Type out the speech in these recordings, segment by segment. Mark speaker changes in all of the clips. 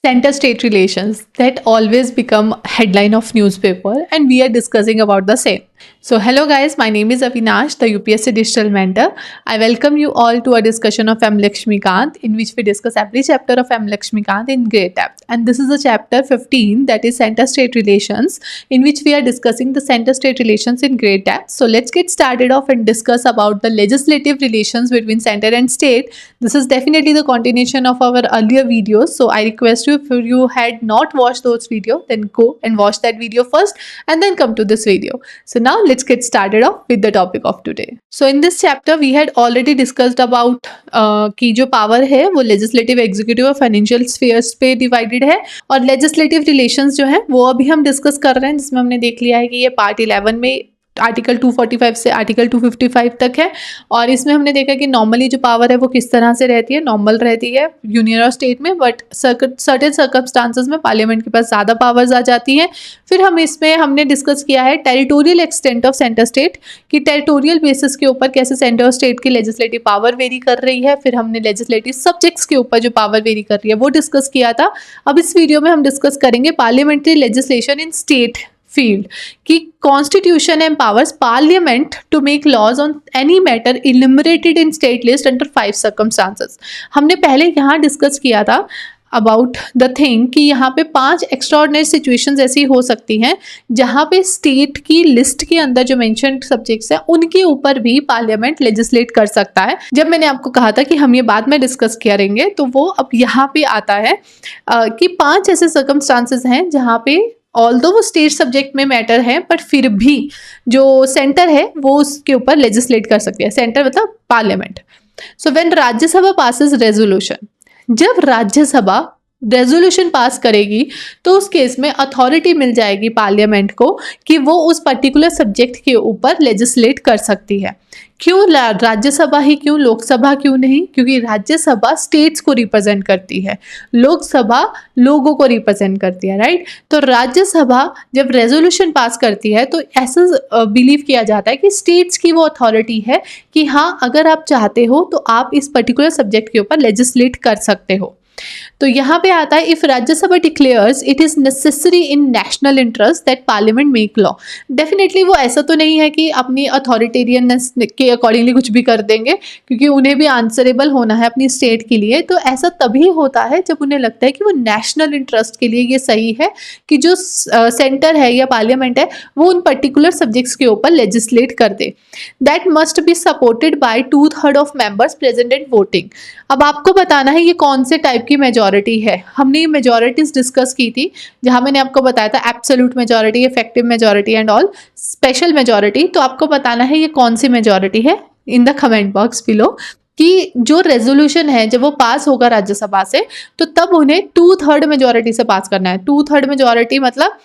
Speaker 1: center state relations that always become headline of newspaper, and we are discussing about the same. So hello guys, my name is Avinash, the UPSC digital mentor. I welcome you all to a discussion of M. Lakshmikant, in which we discuss every chapter of M. Lakshmikant in great depth. And this is the chapter 15, that is center state relations, in which we are discussing the center state relations in great depth. So let's get started off and discuss about the legislative relations between center and state. This is definitely the continuation of our earlier videos, so I request you, if you had not watched those videos, then go and watch that video first and then come to this video. So now let's get started off with the topic of today. So in this chapter we had already discussed about कि जो power है वो legislative, executive और financial spheres पे divided है, और legislative relations जो है वो अभी हम discuss कर रहे हैं, जिसमें हमने देख लिया है कि ये part 11 में आर्टिकल 245 से आर्टिकल 255 तक है। और इसमें हमने देखा कि नॉर्मली जो पावर है वो किस तरह से रहती है, नॉर्मल रहती है यूनियन और स्टेट में, बट सर्टेन सर्कमस्टांसेस में पार्लियामेंट के पास ज़्यादा पावर्स आ जाती हैं। फिर हमने डिस्कस किया है territorial extent of centre state, कि टेरिटोरियल बेसिस के ऊपर कैसे सेंटर और स्टेट की लेजिस्लेटिव पावर वेरी कर रही है। फिर हमने लेजिस्लेटिव सब्जेक्ट्स के ऊपर जो पावर वेरी कर रही है वो डिस्कस किया था। अब इस वीडियो में हम डिस्कस करेंगे पार्लियामेंट्री लेजिस्लेशन इन स्टेट field कि constitution empowers parliament to make laws on any matter enumerated in state list under 5 circumstances। हमने पहले यहाँ डिस्कस किया था अबाउट द थिंग कि यहाँ पे 5 एक्स्ट्राऑर्डिनरी सिचुएशंस ऐसी हो सकती हैं जहाँ पे स्टेट की लिस्ट के अंदर जो मेंशन्ड सब्जेक्ट्स हैं उनके ऊपर भी पार्लियामेंट लेजिस्लेट कर सकता है। जब मैंने आपको कहा था कि हम ये बाद में डिस्कस करेंगे, तो वो अब यहाँ पे आता है कि 5 ऐसे सर्कमस्टांसेस हैं जहाँ पे ऑल्दो वो स्टेट सब्जेक्ट में मैटर है, बट फिर भी जो सेंटर है वो उसके ऊपर लेजिस्लेट कर सकती है। सेंटर मतलब parliament. So when Rajya Sabha passes resolution, जब राज्यसभा रेजोल्यूशन पास करेगी तो उस केस में अथॉरिटी मिल जाएगी पार्लियामेंट को कि वो उस पर्टिकुलर सब्जेक्ट के ऊपर लेजिस्लेट कर सकती है। क्यों राज्यसभा ही क्यों, लोकसभा क्यों नहीं? क्योंकि राज्यसभा स्टेट्स को रिप्रेजेंट करती है, लोकसभा लोगों को रिप्रेजेंट करती है, राइट। तो राज्यसभा जब रेजोल्यूशन पास करती है तो ऐसा बिलीव किया जाता है कि स्टेट्स की वो अथॉरिटी है कि हाँ, अगर आप चाहते हो तो आप इस पर्टिकुलर सब्जेक्ट के ऊपर लेजिस्लेट कर सकते हो। तो यहाँ पे आता है if Rajya Sabha declares it is necessary in national interest that parliament make law. Definitely वो ऐसा तो नहीं है कि अपनी अथॉरिटेरियननेस के अकॉर्डिंगली कुछ भी कर देंगे, क्योंकि उन्हें भी आंसरेबल होना है अपनी स्टेट के लिए। तो ऐसा तभी होता है जब उन्हें लगता है कि वो नेशनल इंटरेस्ट के लिए ये सही है कि जो सेंटर है या पार्लियामेंट है वो उन पर्टिकुलर सब्जेक्ट्स के ऊपर लेजिस्लेट कर दे। That must be supported by 2/3 of members present at voting. अब आपको बताना है ये कौन से टाइप की मेजॉरिटी है। हमने ये मेजॉरिटीज डिस्कस की थी, जहां मैंने आपको बताया था absolute majority, effective majority and all special majority. तो आपको बताना है ये कौन सी मेजॉरिटी है इन द कमेंट बॉक्स बिलो, कि जो रेजोल्यूशन है जब वो पास होगा राज्यसभा से तो तब उन्हें 2/3 मेजॉरिटी से पास करना है। 2/3 मेजॉरिटी मतलब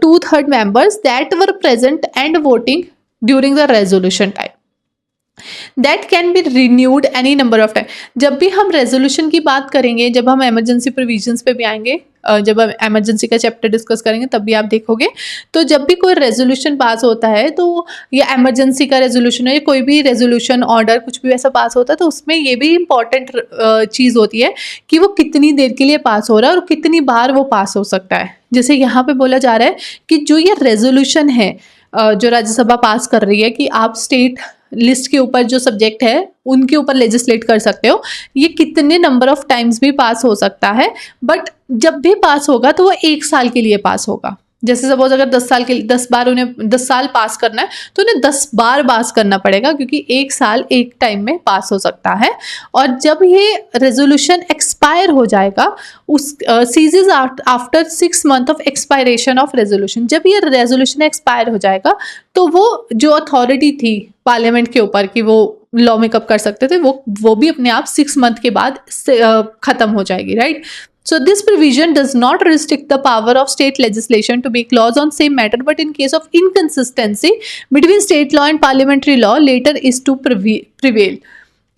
Speaker 1: 2/3 members that were present and voting during the resolution time. That can be renewed any number of time. जब भी हम रेजोल्यूशन की बात करेंगे, जब हम एमरजेंसी प्रोविजंस पे भी आएंगे, जब हम एमरजेंसी का चैप्टर डिस्कस करेंगे तब भी आप देखोगे, तो जब भी कोई रेजोल्यूशन पास होता है तो या एमरजेंसी का रेजोल्यूशन है या कोई भी रेजोल्यूशन ऑर्डर कुछ भी ऐसा पास होता है, तो उसमें ये भी इम्पॉर्टेंट चीज़ होती है कि वो कितनी देर के लिए पास हो रहा है और कितनी बार वो पास हो सकता है। जैसे यहाँ पे बोला जा रहा है कि जो ये रेजोल्यूशन है जो राज्यसभा पास कर रही है कि आप स्टेट लिस्ट के ऊपर जो सब्जेक्ट है उनके ऊपर लेजिस्लेट कर सकते हो, ये कितने नंबर ऑफ टाइम्स भी पास हो सकता है, बट जब भी पास होगा तो वो 1 साल के लिए पास होगा। जैसे सपोज अगर 10 बार उन्हें 10 साल पास करना है तो उन्हें 10 बार पास करना पड़ेगा, क्योंकि 1 साल एक टाइम में पास हो सकता है। और जब ये रेजोल्यूशन एक्सपायर हो जाएगा, उस ceases after 6 month of expiration of resolution, जब ये रेजोल्यूशन एक्सपायर हो जाएगा तो वो जो अथॉरिटी थी पार्लियामेंट के ऊपर कि वो लॉ मेकअप कर सकते थे, वो भी अपने आप 6 मंथ के बाद खत्म हो जाएगी, right. So this provision does not restrict the power of state legislation to make laws on same matter, but in case of inconsistency between state law and parliamentary law, later is to prevail।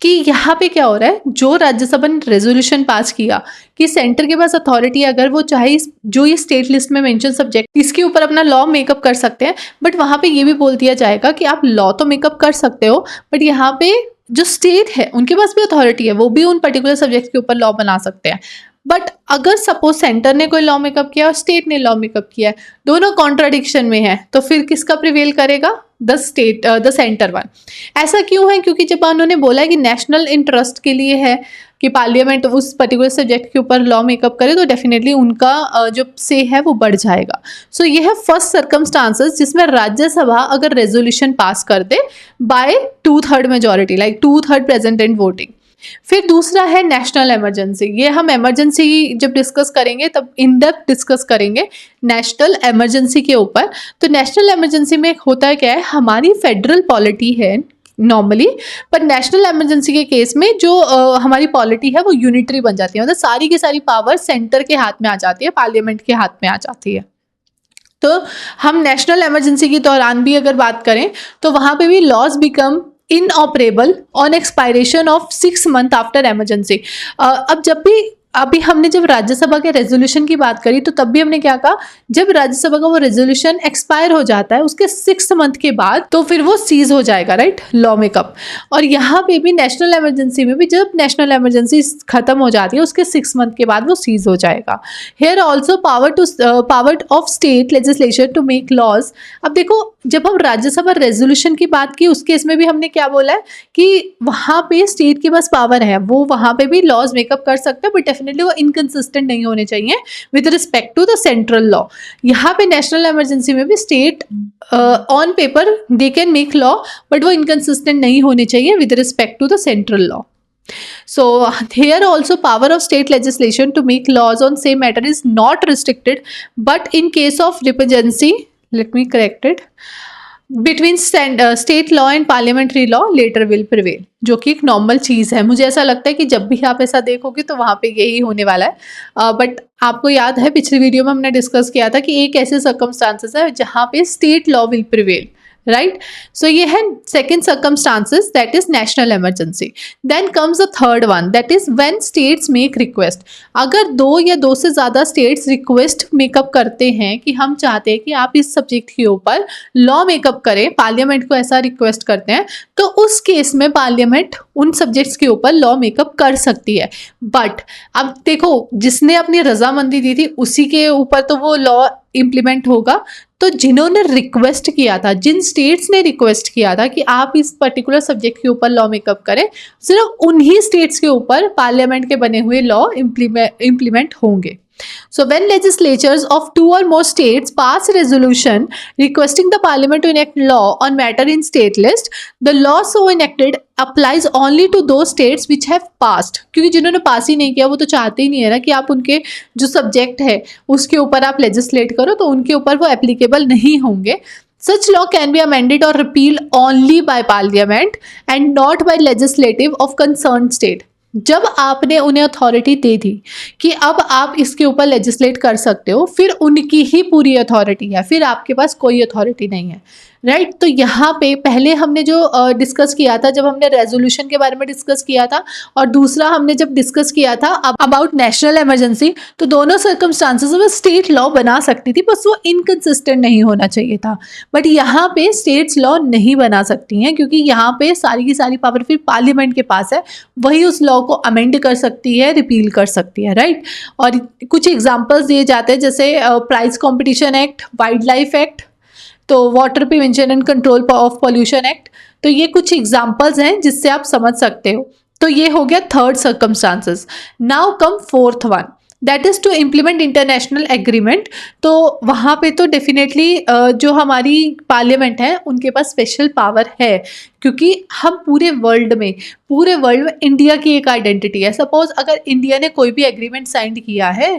Speaker 1: कि यहाँ पे क्या हो रहा है, जो राज्यसभा ने resolution pass किया कि सेंटर के पास अथॉरिटी अगर वो चाहे जो ये स्टेट लिस्ट में मेंशन सब्जेक्ट इसके ऊपर अपना लॉ मेकअप कर सकते हैं, बट वहाँ पे ये भी बोल दिया जाएगा कि आप लॉ तो मेकअप कर सकते हो, बट यहाँ पे जो स्टेट है उनके पास भी अथॉरिटी है, वो भी उन पर्टिकुलर सब्जेक्ट के ऊपर लॉ बना सकते हैं। बट अगर सपोज सेंटर ने कोई लॉ मेकअप किया और स्टेट ने लॉ मेकअप किया है, दोनों कॉन्ट्राडिक्शन में है, तो फिर किसका प्रिवेल करेगा? The centre one. ऐसा क्यों है? क्योंकि जब उन्होंने बोला है कि नेशनल इंटरेस्ट के लिए है कि पार्लियामेंट उस पर्टिकुलर सब्जेक्ट के ऊपर लॉ मेकअप करे, तो डेफिनेटली उनका जो से है वो बढ़ जाएगा। सो ये है फर्स्ट सर्कमस्टांसेस जिसमें राज्यसभा अगर रेजोल्यूशन पास कर दे by 2/3 majority, like 2/3 present and voting. फिर दूसरा है नेशनल इमरजेंसी। ये हम इमरजेंसी जब डिस्कस करेंगे तब इन डेप्थ डिस्कस करेंगे नेशनल इमरजेंसी के ऊपर। तो नेशनल इमरजेंसी में होता क्या है, हमारी फेडरल पॉलिटी है नॉर्मली, पर नेशनल इमरजेंसी के केस में जो हमारी पॉलिटी है वो यूनिटरी बन जाती है, मतलब सारी की सारी पावर सेंटर के हाथ में आ जाती है, पार्लियामेंट के हाथ में आ जाती है। तो हम नेशनल इमरजेंसी के दौरान भी अगर बात करें तो वहाँ पे भी laws become inoperable on expiration of 6 months after emergency. अब जब भी अभी हमने जब राज्यसभा के रेजोल्यूशन की बात करी तो तब भी हमने क्या कहा, जब राज्यसभा का वो रेजोल्यूशन एक्सपायर हो जाता है उसके 6 month के बाद तो फिर वो सीज हो जाएगा, राइट, लॉ मेकअप। और यहाँ पे भी नेशनल इमरजेंसी में भी जब नेशनल इमरजेंसी खत्म हो जाती है उसके 6 month के बाद वो सीज हो जाएगा। Here also power of state legislature to make laws. अब देखो, जब हम राज्यसभा रेजोल्यूशन की बात की उस केस में भी हमने क्या बोला है कि वहाँ पे स्टेट के पास पावर है, वो वहाँ पे भी लॉज मेकअप कर सकते हैं, बट डेफिनेटली वो इनकंसिस्टेंट नहीं होने चाहिए with respect to the central law. यहाँ पे नेशनल इमरजेंसी में भी state on paper they can make law, but वो इनकंसिस्टेंट नहीं होने चाहिए with respect to the central law. So here also power of state legislation to make laws on same matter is not restricted, but in case of repugnancy, let me correct it, between state law and parliamentary law later will prevail, जो कि एक normal चीज़ है। मुझे ऐसा लगता है कि जब भी आप ऐसा देखोगे तो वहाँ पे यही होने वाला है। बट आपको याद है पिछली वीडियो में हमने डिस्कस किया था कि एक ऐसे सर्कमस्टांसेस है जहाँ पे state law will prevail, right. So ये है second circumstances, that is national emergency. Then comes the third one, that is when states make request. अगर 2 या 2 से ज़्यादा स्टेट्स रिक्वेस्ट मेकअप करते हैं कि हम चाहते हैं कि आप इस सब्जेक्ट के ऊपर लॉ मेकअप करें, पार्लियामेंट को ऐसा रिक्वेस्ट करते हैं, तो उस केस में पार्लियामेंट उन सब्जेक्ट्स के ऊपर लॉ मेकअप कर सकती है। बट अब देखो, जिसने अपनी रजामंदी दी थी उसी के ऊपर तो वो लॉ इम्प्लीमेंट होगा। तो जिन्होंने रिक्वेस्ट किया था, जिन स्टेट्स ने रिक्वेस्ट किया था कि आप इस पर्टिकुलर सब्जेक्ट के ऊपर लॉ मेकअप करें, सिर्फ उन्हीं स्टेट्स के ऊपर पार्लियामेंट के बने हुए लॉ इम्प्लीमेंट होंगे। So when legislatures of 2 or more states pass resolution requesting the parliament to enact law on matter in state list, the law so enacted applies only to those states which have passed। क्योंकि जिन्होंने पास ही नहीं किया वो तो चाहते ही नहीं है ना कि आप उनके जो सब्जेक्ट है उसके ऊपर आप लेजिस्लेट करो, तो उनके ऊपर वो एप्लीकेबल नहीं होंगे। Such law can be amended or repealed only by parliament and not by legislative of concerned state। जब आपने उन्हें अथॉरिटी दे दी कि अब आप इसके ऊपर लेजिस्लेट कर सकते हो, फिर उनकी ही पूरी अथॉरिटी है, फिर आपके पास कोई अथॉरिटी नहीं है, राइट। तो यहाँ पे पहले हमने जो डिस्कस किया था, जब हमने रेजोल्यूशन के बारे में डिस्कस किया था, और दूसरा हमने जब डिस्कस किया था अबाउट नेशनल इमरजेंसी, तो दोनों सर्कमस्टांसेस में स्टेट लॉ बना सकती थी, बस वो इनकंसिस्टेंट नहीं होना चाहिए था। बट यहाँ पे स्टेट्स लॉ नहीं बना सकती हैं, क्योंकि यहाँ पे सारी की सारी पावर फिर पार्लियामेंट के पास है, वही उस लॉ को अमेंड कर सकती है, रिपील कर सकती है, राइट। और कुछ एग्जाम्पल्स दिए जाते हैं, जैसे price competition act, wildlife act, तो water prevention and control of pollution act. तो ये कुछ एग्जाम्पल्स हैं जिससे आप समझ सकते हो। तो ये हो गया third circumstances. Now come fourth one, that is to implement international agreement. तो वहाँ पे तो डेफिनेटली जो हमारी पार्लियामेंट है उनके पास स्पेशल पावर है, क्योंकि हम पूरे वर्ल्ड में इंडिया की एक आइडेंटिटी है। सपोज अगर इंडिया ने कोई भी एग्रीमेंट साइन किया है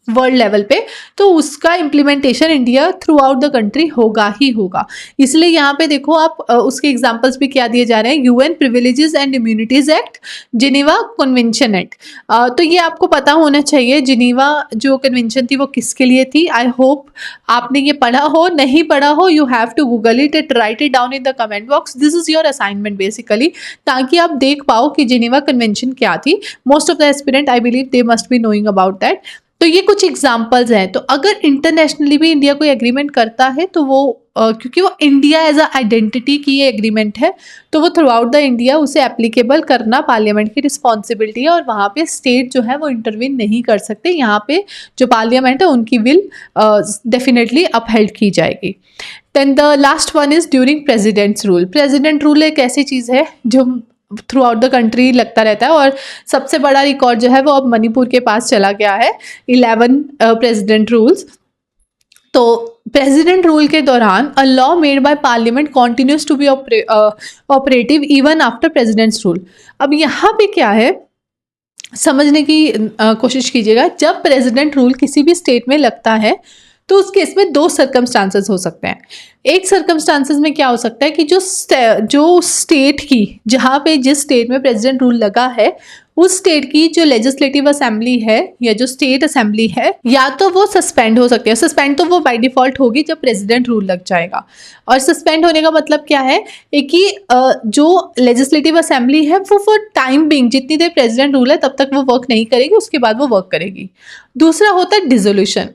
Speaker 1: वर्ल्ड लेवल पे, तो उसका implementation India through out the country होगा ही होगा। इसलिए यहाँ पे देखो आप उसके एग्जांपल्स भी क्या दिए जा रहे हैं, UN privileges and immunities act, Geneva convention act. तो ये आपको पता होना चाहिए, जिनेवा जो कन्वेंशन थी वो किसके लिए थी। आई होप आपने ये पढ़ा हो, नहीं पढ़ा हो you have to Google it and write it down in the comment box. This is your assignment basically, ताकि आप देख पाओ कि जिनेवा कन्वेंशन क्या थी। Most of the aspirant I believe they must be knowing about that. तो ये कुछ एग्जाम्पल्स हैं। तो अगर इंटरनेशनली भी इंडिया कोई एग्रीमेंट करता है तो वो क्योंकि वो इंडिया एज अ आइडेंटिटी की ये एग्रीमेंट है, तो वो थ्रू आउट द इंडिया उसे एप्लीकेबल करना पार्लियामेंट की रिस्पॉन्सिबिलिटी है, और वहाँ पे स्टेट जो है वो इंटरवीन नहीं कर सकते। यहाँ पे जो पार्लियामेंट है उनकी विल डेफिनेटली अपहेल्ड की जाएगी। Then the last one is during president's rule. President rule एक ऐसी चीज़ है जो थ्रू आउट द कंट्री लगता रहता है, और सबसे बड़ा रिकॉर्ड जो है वो अब मणिपुर के पास चला गया है, 11 प्रेजिडेंट रूल्स। तो प्रेसिडेंट रूल के दौरान a law made by parliament continues to be operative even after president's rule. अब यहाँ पे क्या है, समझने की कोशिश कीजिएगा। जब प्रेसिडेंट रूल किसी भी स्टेट में लगता है तो उस केस में दो सर्कमस्टांसेस हो सकते हैं। एक सर्कमस्टांसेस में क्या हो सकता है कि जो स्टेट की, जहाँ पे जिस स्टेट में प्रेसिडेंट रूल लगा है, उस स्टेट की जो लेजिस्लेटिव असेंबली है या जो स्टेट असेंबली है, या तो वो सस्पेंड हो सकती है। सस्पेंड तो वो बाय डिफॉल्ट होगी जब प्रेसिडेंट रूल लग जाएगा। और सस्पेंड होने का मतलब क्या है कि जो लेजिस्लेटिव असेंबली है वो फॉर टाइम बिंग, जितनी देर प्रेसिडेंट रूल है तब तक वो वर्क नहीं करेगी, उसके बाद वो वर्क करेगी। दूसरा होता है डिसोल्यूशन।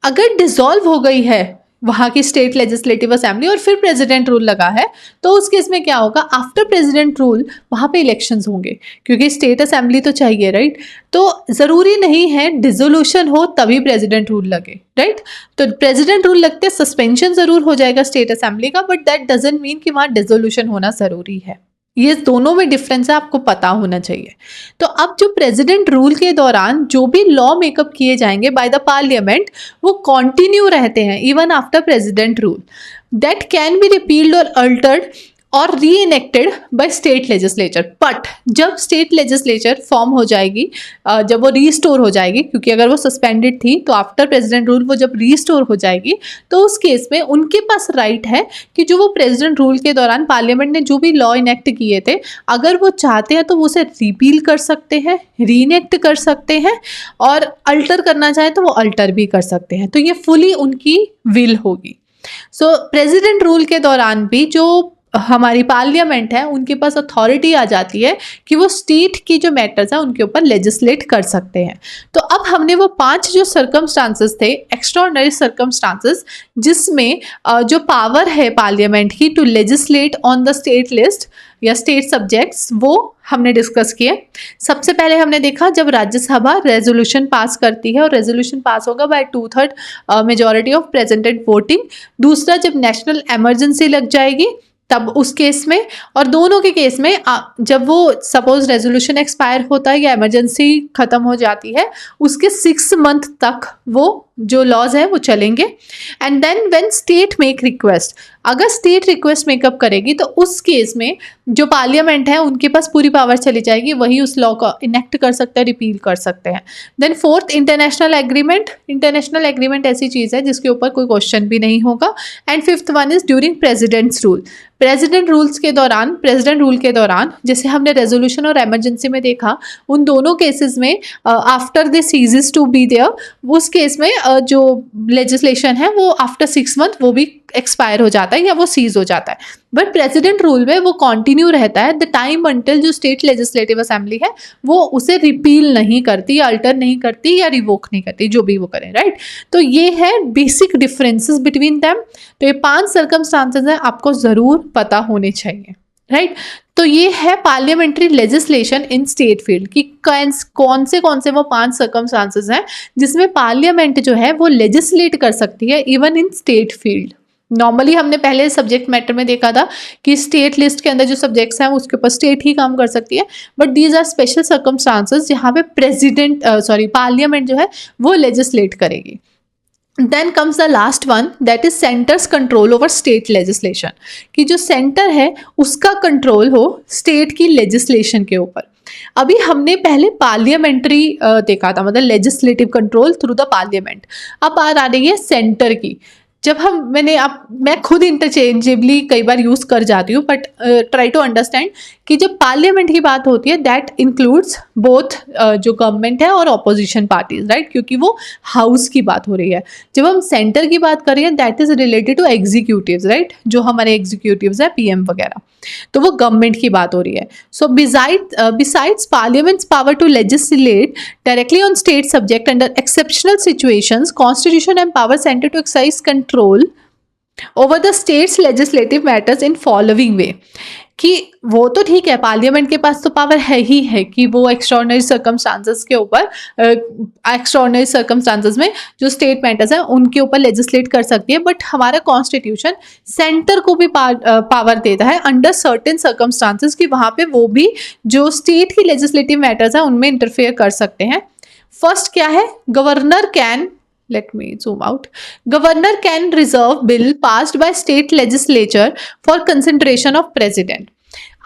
Speaker 1: अगर डिसॉल्व हो गई है वहाँ की स्टेट लेजिस्लेटिव असेंबली और फिर प्रेसिडेंट रूल लगा है, तो उस केस में क्या होगा, आफ्टर प्रेसिडेंट रूल वहाँ पे इलेक्शंस होंगे, क्योंकि स्टेट असेंबली तो चाहिए, राइट। तो ज़रूरी नहीं है डिसोल्यूशन हो तभी प्रेसिडेंट रूल लगे, राइट। तो प्रेसिडेंट रूल लगते सस्पेंशन ज़रूर हो जाएगा स्टेट असेंबली का, बट दैट डजंट मीन कि वहाँ डिसोल्यूशन होना ज़रूरी है। ये दोनों में डिफरेंस है, आपको पता होना चाहिए। तो अब जो प्रेसिडेंट रूल के दौरान जो भी लॉ मेकअप किए जाएंगे बाय द पार्लियामेंट, वो कॉन्टिन्यू रहते हैं even after president rule. That can be repealed और अल्टर्ड और री enacted by state legislature. But जब स्टेट लेजिस्लेचर फॉर्म हो जाएगी, जब वो रीस्टोर हो जाएगी, क्योंकि अगर वो सस्पेंडेड थी तो आफ्टर प्रेसिडेंट रूल वो जब रीस्टोर हो जाएगी, तो उस केस में उनके पास राइट है कि जो वो प्रेसिडेंट रूल के दौरान पार्लियामेंट ने जो भी लॉ इनेक्ट किए थे, अगर वो चाहते हैं तो वो उसे रिपील कर सकते हैं, री इनेक्ट कर सकते हैं, और अल्टर करना चाहे तो वो अल्टर भी कर सकते हैं। तो ये फुली उनकी विल होगी। सो प्रेसिडेंट रूल के दौरान भी जो हमारी पार्लियामेंट है उनके पास अथॉरिटी आ जाती है कि वो स्टेट की जो मैटर्स हैं उनके ऊपर लेजिस्लेट कर सकते हैं। तो अब हमने वो 5 जो सर्कमस्टांसेस थे, एक्स्ट्राऑर्डिनरी सर्कमस्टांसेस, जिसमें जो पावर है पार्लियामेंट की to legislate on the state list या स्टेट सब्जेक्ट्स, वो हमने डिस्कस किए। सबसे पहले हमने देखा जब राज्यसभा रेजोल्यूशन पास करती है, और रेजोल्यूशन पास होगा by 2/3 majority of presented voting. दूसरा, जब नेशनल इमरजेंसी लग जाएगी तब उस केस में, और दोनों के केस में जब वो सपोज रेजोल्यूशन एक्सपायर होता है या इमरजेंसी खत्म हो जाती है, उसके 6 मंथ तक वो जो लॉज है वो चलेंगे। And then when state make request, अगर स्टेट रिक्वेस्ट मेकअप करेगी तो उस केस में जो पार्लियामेंट है उनके पास पूरी पावर चली जाएगी, वही उस लॉ को इनेक्ट कर सकते हैं, रिपील कर सकते हैं। Then fourth, international agreement. International agreement ऐसी चीज़ है जिसके ऊपर कोई क्वेश्चन भी नहीं होगा। And fifth one is during presidents rule. President rule के दौरान जैसे हमने रेजोल्यूशन और इमरजेंसी में देखा, उन दोनों केसेस में after this ceases to be there, उस केस में जो लेजिस्लेशन है वो आफ्टर 6 मंथ वो भी एक्सपायर हो जाता है या वो सीज हो जाता है। बट प्रेसिडेंट रूल में वो कंटिन्यू रहता है द टाइम अंटिल जो स्टेट लेजिस्लेटिव असेंबली है वो उसे रिपील नहीं करती, अल्टर नहीं करती या रिवोक नहीं करती, जो भी वो करें, राइट। तो ये है बेसिक डिफरेंसेस बिटवीन देम। तो ये 5 सर्कमस्टांसेस हैं, आपको ज़रूर पता होने चाहिए, राइट। तो ये है पार्लियामेंट्री लेजिस्लेशन इन स्टेट फील्ड की कौन से वो 5 सर्कमस्टांसेस हैं जिसमें पार्लियामेंट जो है वो लेजिस्लेट कर सकती है even in state field. Normally हमने पहले सब्जेक्ट मैटर में देखा था कि स्टेट लिस्ट के अंदर जो सब्जेक्ट्स हैं उसके ऊपर स्टेट ही काम कर सकती है, but these are special circumstances जहाँ पे पार्लियामेंट जो है वो लेजिस्लेट करेगी। Then comes the last one, that is centre's control over state legislation, कि जो सेंटर है उसका कंट्रोल हो स्टेट की लेजिस्लेशन के ऊपर। अभी हमने पहले पार्लियामेंट्री देखा था, मतलब legislative control through the parliament. अब बात आ रही है सेंटर की। जब मैं खुद इंटरचेंजेबली कई बार यूज़ कर जाती हूँ, बट ट्राई टू अंडरस्टैंड कि जब पार्लियामेंट की बात होती है दैट इंक्लूड्स बोथ जो गवर्नमेंट है और ऑपोजिशन पार्टीज, राइट, क्योंकि वो हाउस की बात हो रही है। जब हम सेंटर की बात कर रहे हैं that is related to executives, right, जो हमारे एग्जीक्यूटिव्स है पीएम वगैरह, तो वो गवर्नमेंट की बात हो रही है। So besides parliament's power to legislate directly on state subject under exceptional situations, constitution and power centre to exercise control over the state's legislative matters in following way। कि वो तो ठीक है, पार्लियामेंट के पास तो पावर है ही है कि वो एक्स्ट्राऑर्डिनरी सर्कमस्टांसेस के ऊपर, एक्स्ट्राऑर्डिनरी सर्कमस्टांसेस में जो स्टेट मैटर्स हैं उनके ऊपर लेजिस्लेट कर सकती है, बट हमारा कॉन्स्टिट्यूशन सेंटर को भी पावर देता है अंडर सर्टेन सर्कमस्टांसेस कि वहाँ पे वो भी जो स्टेट की लेजिस्लेटिव मैटर्स हैं उनमें इंटरफेयर कर सकते हैं। फर्स्ट क्या है, governor can, let me zoom out, governor can reserve bill passed by state legislature for consideration of president।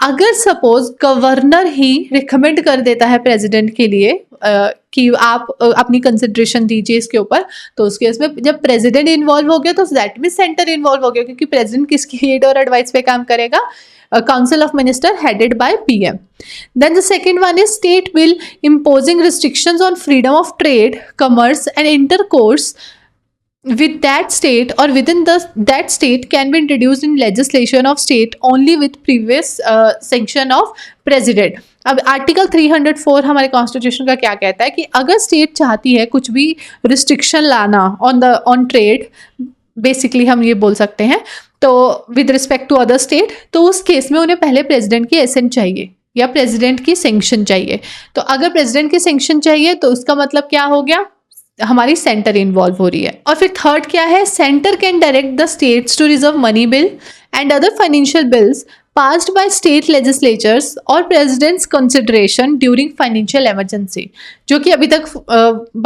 Speaker 1: अगर सपोज गवर्नर ही रिकमेंड कर देता है प्रेसिडेंट के लिए कि आप अपनी कंसिडरेशन दीजिए इसके ऊपर, तो उस केस में जब प्रेसिडेंट इन्वॉल्व हो गया तो दैट मीन सेंटर इन्वॉल्व हो गया, क्योंकि प्रेसिडेंट किसकी एड और एडवाइस पे काम करेगा, council of minister headed by PM। Then the second one is state bill imposing restrictions on freedom of trade, commerce and intercourse with that state or within that state can be introduced in legislation of state only with previous sanction of president। अब article 304 हमारे constitution का क्या कहता है कि अगर state चाहती है कुछ भी रिस्ट्रिक्शन लाना ऑन ट्रेड, बेसिकली हम ये बोल सकते हैं, तो with respect to other state, तो उस केस में उन्हें पहले प्रेसिडेंट की एसेंट चाहिए या प्रेसिडेंट की सैंक्शन चाहिए। तो अगर प्रेसिडेंट की सैंक्शन चाहिए तो उसका मतलब क्या हो गया, हमारी सेंटर इन्वॉल्व हो रही है। और फिर थर्ड क्या है, centre can direct the states to reserve money bill and other financial bills passed by state legislatures और president's consideration during financial emergency, जो कि अभी तक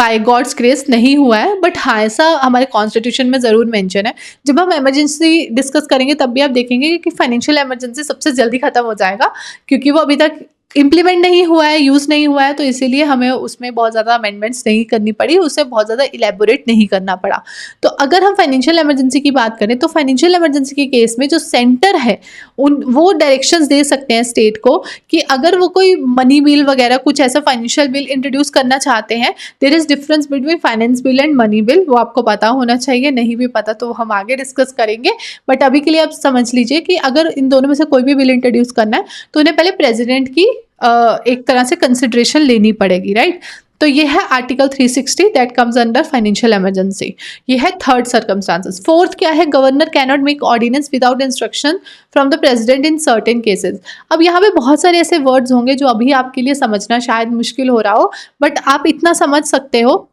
Speaker 1: by God's grace नहीं हुआ है, बट हाँ ऐसा हमारे कॉन्स्टिट्यूशन में ज़रूर मेंशन है। जब हम इमरजेंसी डिस्कस करेंगे तब भी आप देखेंगे कि फाइनेंशियल इमरजेंसी सबसे जल्दी ख़त्म हो जाएगा, क्योंकि वो अभी तक इम्प्लीमेंट नहीं हुआ है, यूज़ नहीं हुआ है, तो इसीलिए हमें उसमें बहुत ज़्यादा अमेंडमेंट्स नहीं करनी पड़ी, उसे बहुत ज़्यादा इलेबोरेट नहीं करना पड़ा। तो अगर हम फाइनेंशियल इमरजेंसी की बात करें तो फाइनेंशियल इमरजेंसी के केस में जो सेंटर है वो डायरेक्शंस दे सकते हैं स्टेट को कि अगर वो कोई मनी बिल वगैरह कुछ ऐसा फाइनेंशियल बिल इंट्रोड्यूस करना चाहते हैं। There is difference between finance bill and money bill, वो आपको पता होना चाहिए, नहीं भी पता तो हम आगे डिस्कस करेंगे, बट अभी के लिए आप समझ लीजिए कि अगर इन दोनों में से कोई भी बिल इंट्रोड्यूस करना है तो उन्हें पहले प्रेसिडेंट की एक तरह से कंसिडरेशन लेनी पड़ेगी, राइट। तो ये है article 360 that comes under financial emergency, ये है थर्ड सर्कमस्टांसेस। फोर्थ क्या है, governor can not make ordinance without instruction from the president in certain cases. अब यहाँ पे बहुत सारे ऐसे वर्ड्स होंगे जो अभी आपके लिए समझना शायद मुश्किल हो रहा हो, बट आप इतना समझ सकते हो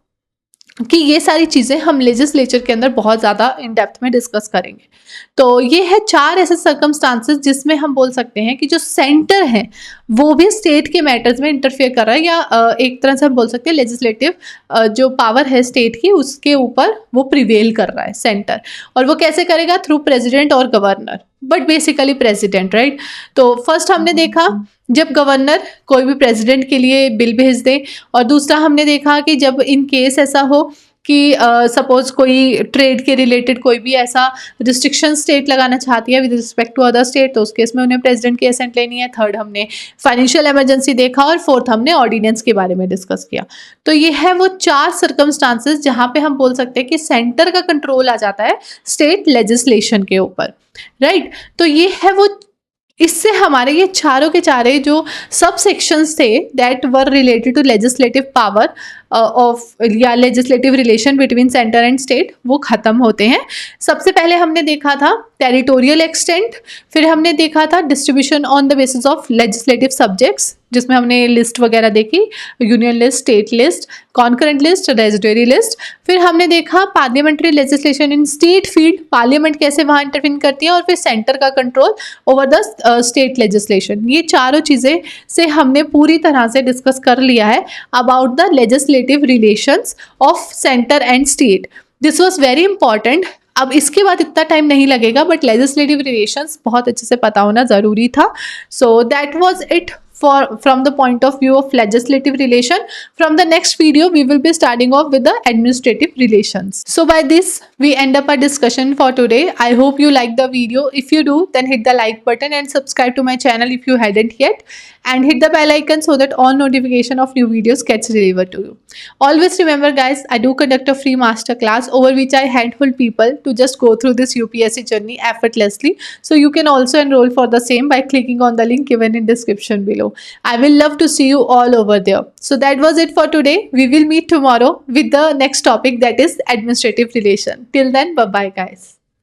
Speaker 1: कि ये सारी चीज़ें हम लेजिस्लेचर के अंदर बहुत ज़्यादा इन डेप्थ में डिस्कस करेंगे। तो ये है 4 ऐसे सर्कमस्टांसेस जिसमें हम बोल सकते हैं कि जो सेंटर है वो भी स्टेट के मैटर्स में इंटरफेयर कर रहा है, या एक तरह से हम बोल सकते हैं लेजिस्लेटिव जो पावर है स्टेट की उसके ऊपर वो प्रिवेल कर रहा है सेंटर। और वो कैसे करेगा, थ्रू प्रेसिडेंट और governor, but basically president, right. तो फर्स्ट हमने देखा जब गवर्नर कोई भी प्रेसिडेंट के लिए बिल भेज दे, और दूसरा हमने देखा कि जब इन केस ऐसा हो कि सपोज कोई ट्रेड के रिलेटेड कोई भी ऐसा रिस्ट्रिक्शन स्टेट लगाना चाहती है with respect to other state, तो उस केस में उन्हें प्रेसिडेंट की एसेंट लेनी है। थर्ड हमने फाइनेंशियल इमरजेंसी देखा, और फोर्थ हमने ऑर्डिनेंस के बारे में डिस्कस किया। तो ये है वो 4 सर्कमस्टांसेस जहाँ पे हम बोल सकते हैं कि सेंटर का कंट्रोल आ जाता है स्टेट लेजिस्लेशन के ऊपर, राइट। तो ये है वो, इससे हमारे ये चारों के चारे जो सब सेक्शंस थे that were related to legislative power of या legislative relation between centre and state वो ख़त्म होते हैं। सबसे पहले हमने देखा था टेरिटोरियल एक्सटेंट, फिर हमने देखा था distribution on the basis of legislative subjects, जिसमें हमने लिस्ट वगैरह देखी, union list, state list, concurrent list, residuary list. फिर हमने देखा पार्लियामेंट्री लेजिस्लेशन इन स्टेट फील्ड, पार्लियामेंट कैसे वहाँ इंटरवीन करती है, और फिर सेंटर का control over the state legislation. ये चारों चीज़ें से हमने पूरी तरह से डिस्कस कर लिया है about the legislative relations of centre and state. This was very important. अब इसके बाद इतना टाइम नहीं लगेगा, बट लेजिस्लेटिव रिलेशंस बहुत अच्छे से पता होना ज़रूरी था। So that was it from the point of view of legislative relation. From the next video we will be starting off with the administrative relations. So by this we end up our discussion for today. I hope you like the video. If you do, then hit the like button and subscribe to my channel if you hadn't yet, and hit the bell icon so that all notification of new videos gets delivered to you. Always remember guys, I do conduct a free master class over which I handhold people to just go through this UPSC journey effortlessly. So you can also enroll for the same by clicking on the link given in description below. I will love to see you all over there. So that was it for today. We will meet tomorrow with the next topic, that is administrative relation. Till then, bye bye guys.